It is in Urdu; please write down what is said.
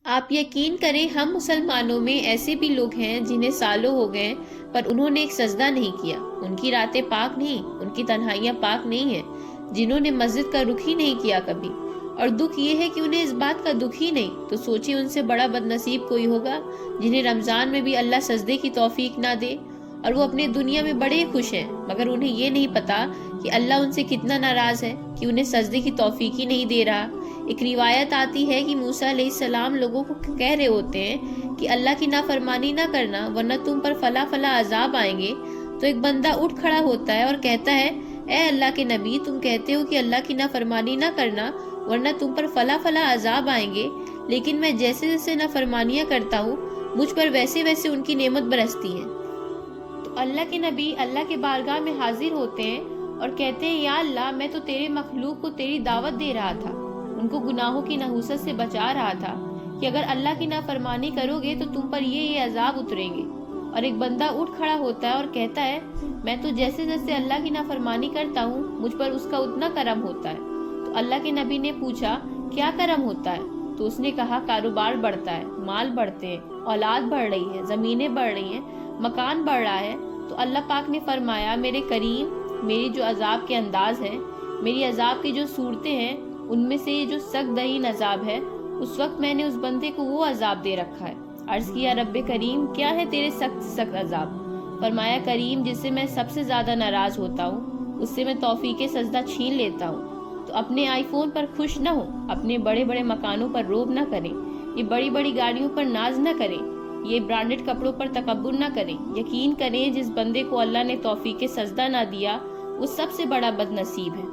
آپ یقین کریں ہم مسلمانوں میں ایسے بھی لوگ ہیں جنہیں سالوں ہو گئے پر انہوں نے ایک سجدہ نہیں کیا، ان کی راتیں پاک نہیں، ان کی تنہائیاں پاک نہیں ہیں، جنہوں نے مسجد کا رخ ہی نہیں کیا کبھی، اور دکھ یہ ہے کہ انہیں اس بات کا دکھ ہی نہیں، تو سوچیں ان سے بڑا بد نصیب کوئی ہوگا جنہیں رمضان میں بھی اللہ سجدے کی توفیق نہ دے، اور وہ اپنے دنیا میں بڑے خوش ہیں مگر انہیں یہ نہیں پتا کہ اللہ ان سے کتنا ناراض ہے کہ انہیں سجدے کی توفیق ہی نہیں دے رہا۔ ایک روایت آتی ہے کہ موسیٰ علیہ السلام لوگوں کو کہہ رہے ہوتے ہیں کہ اللہ کی نافرمانی نہ کرنا ورنہ تم پر فلاں فلاں عذاب آئیں گے، تو ایک بندہ اٹھ کھڑا ہوتا ہے اور کہتا ہے اے اللہ کے نبی، تم کہتے ہو کہ اللہ کی نافرمانی نہ کرنا ورنہ تم پر فلاں فلاں عذاب آئیں گے، لیکن میں جیسے جیسے نافرمانیاں کرتا ہوں مجھ پر ویسے ویسے ان کی نعمت برستی ہے۔ تو اللہ کے نبی اللہ کے بارگاہ میں حاضر ہوتے ہیں اور کہتے ہیں یا اللہ، میں تو تیرے مخلوق کو تیری دعوت دے رہا تھا، ان کو گناہوں کی نحوست سے بچا رہا تھا کہ اگر اللہ کی نافرمانی کرو گے تو تم پر یہ عذاب اتریں گے، اور ایک بندہ اٹھ کھڑا ہوتا ہے اور کہتا ہے میں تو جیسے جیسے اللہ کی نافرمانی کرتا ہوں مجھ پر اس کا اتنا کرم ہوتا ہے۔ تو اللہ کے نبی نے پوچھا کیا کرم ہوتا ہے؟ تو اس نے کہا کاروبار بڑھتا ہے، مال بڑھتے ہیں، اولاد بڑھ رہی ہے، زمینیں بڑھ رہی ہیں، مکان بڑھ رہا ہے۔ تو اللہ پاک نے فرمایا میرے کریم، میری جو عذاب کے انداز ہے، میری عذاب کی جو صورتیں ہیں، ان میں سے یہ جو سخت دہین عذاب ہے، اس وقت میں نے اس بندے کو وہ عذاب دے رکھا ہے۔ عرض کیا رب کریم کیا ہے تیرے سخت سخت عذاب؟ فرمایا کریم جس سے میں سب سے زیادہ ناراض ہوتا ہوں اس سے میں توفیق سجدہ چھین لیتا ہوں۔ تو اپنے آئی فون پر خوش نہ ہو، اپنے بڑے بڑے مکانوں پر روب نہ کریں، یہ بڑی بڑی گاڑیوں پر ناز نہ کریں، یہ برانڈڈ کپڑوں پر تکبر نہ کریں۔ یقین کریں جس بندے کو اللہ نے توفیق سجدہ نہ دیا وہ سب سے بڑا بد نصیب ہے۔